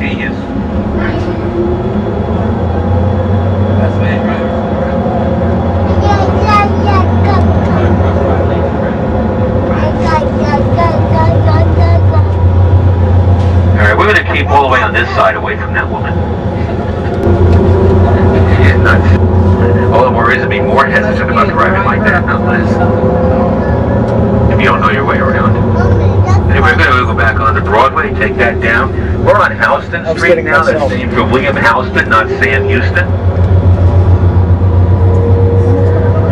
Genius. That's the way they drive it. Alright, we're going to keep all the way on this side away from that woman. She's nuts. All the more reason to be more hesitant about driving like that, not less. If you don't know your way around. Anyway, we're going to go back onto Broadway, take that down. We're on Houston Street now. That's named for William Houston, not Sam Houston.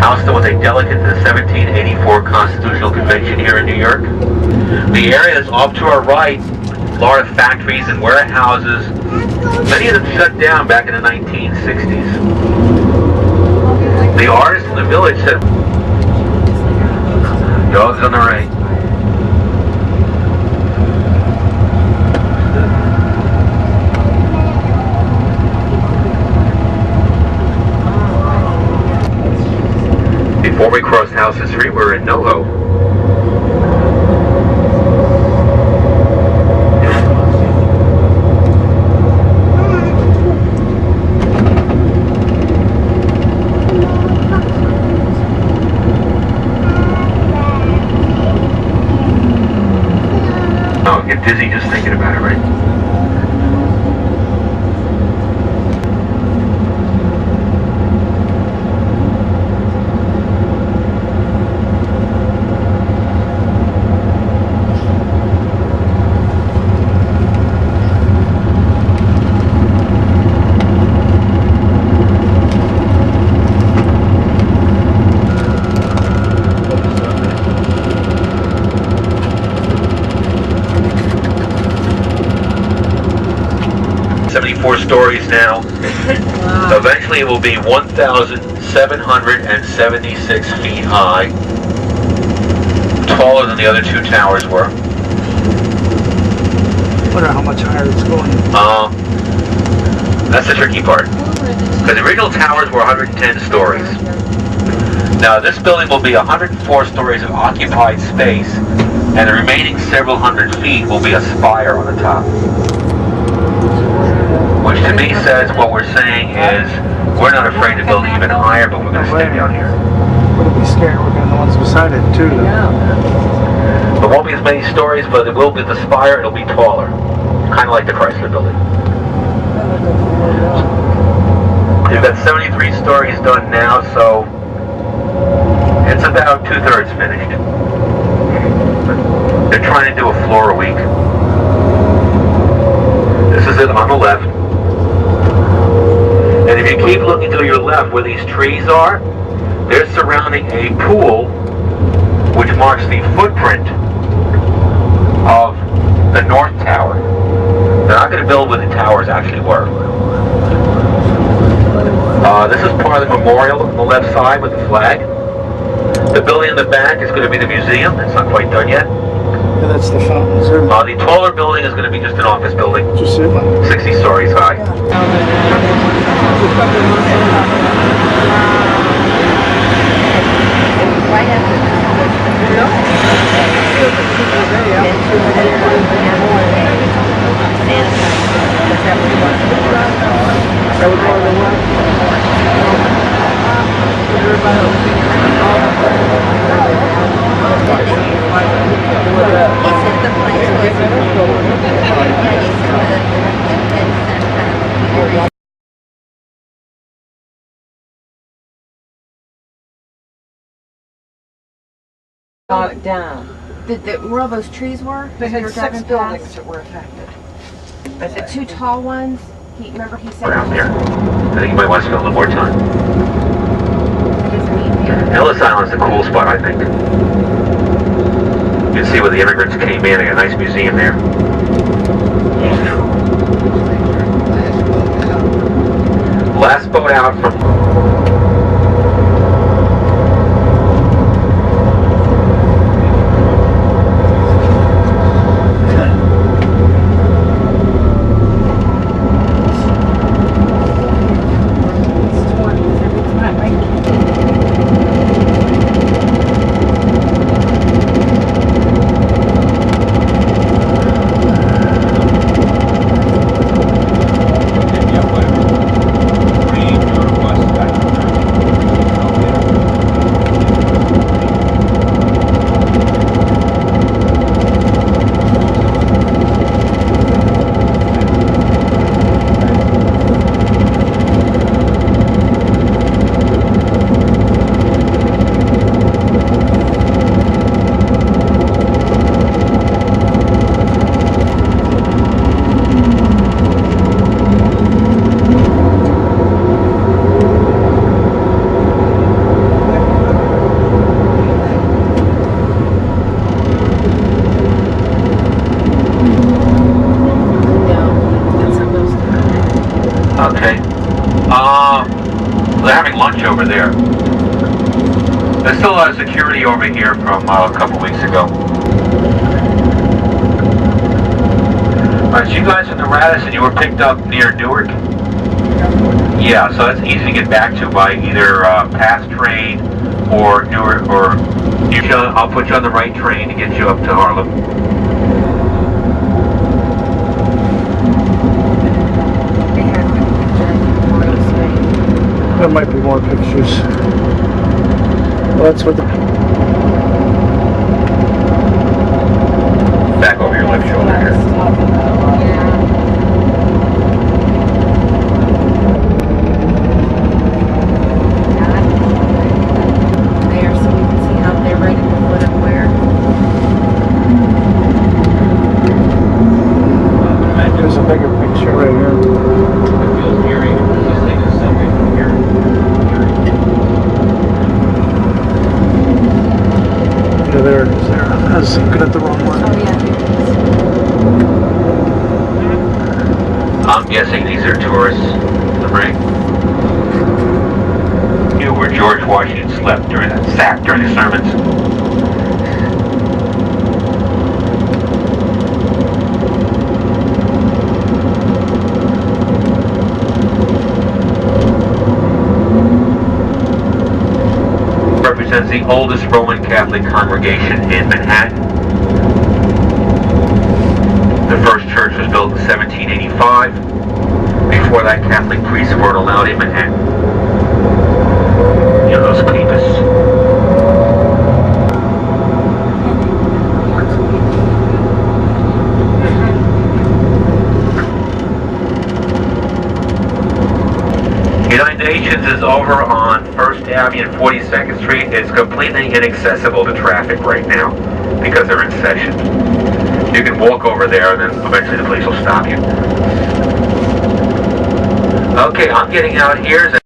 Houston was a delegate to the 1784 Constitutional Convention here in New York. The area is off to our right. A lot of factories and warehouses. Many of them shut down back in the 1960s. The artists in the village said, dogs on the right. Before we crossed Houston Street, we're in NoHo. Oh, get dizzy just thinking about it, right? Stories now. Wow. Eventually it will be 1,776 feet high, taller than the other two towers were. I wonder how much higher it's going. That's the tricky part. Because the original towers were 110 stories. Now this building will be 104 stories of occupied space, and the remaining several hundred feet will be a spire on the top. Which to me says what we're saying is we're not afraid to build even higher, but we're going to stay down here. We'll be scared. We're going to the ones beside it too, though. Yeah. There won't be as many stories, but it will be the spire. It'll be taller, kind of like the Chrysler Building. We've got 73 stories done now, so it's about 2/3 finished. They're trying to do a floor a week. This is it on the left. And if you keep looking to your left where these trees are, they're surrounding a pool which marks the footprint of the North Tower. They're not going to build where the towers actually were. This is part of the memorial on the left side with the flag. The building in the back is going to be the museum. It's not quite done yet. Yeah, that's the fountain. The taller building is going to be just an office building. Just it, 60 stories high. Down. Where all those trees were? They had 6 buildings that were affected. But the 2 tall ones, remember he said... Around here. I think you might want to spend a little more time. Ellis Island's a cool spot, I think. You can see where the immigrants came in. They got a nice museum there. Last boat out from... Okay. They're having lunch over there. There's still a lot of security over here from a couple weeks ago. Alright, so you guys from the Radisson, you were picked up near Newark? Yeah, so that's easy to get back to by either past train or Newark, or I'll put you on the right train to get you up to Harlem. There might be more pictures. Well, that's what the... Back over your left shoulder here. There, so we can see how they're right at the foot of where. There's a bigger picture right here. Yeah, there it is. There. I was looking at the wrong one. Oh yeah, here it is. I'm guessing these are tourists, right? You know where George Washington slept during that sack during the sermons? Represents the oldest Roman Catholic congregation in Manhattan. The first church was built in 1785. Before that, Catholic priests weren't allowed in Manhattan. You know, those papists. United Nations is over on 1st Avenue and 42nd Street. It's completely inaccessible to traffic right now because they're in session. You can walk over there and then eventually the police will stop you. Okay, I'm getting out here.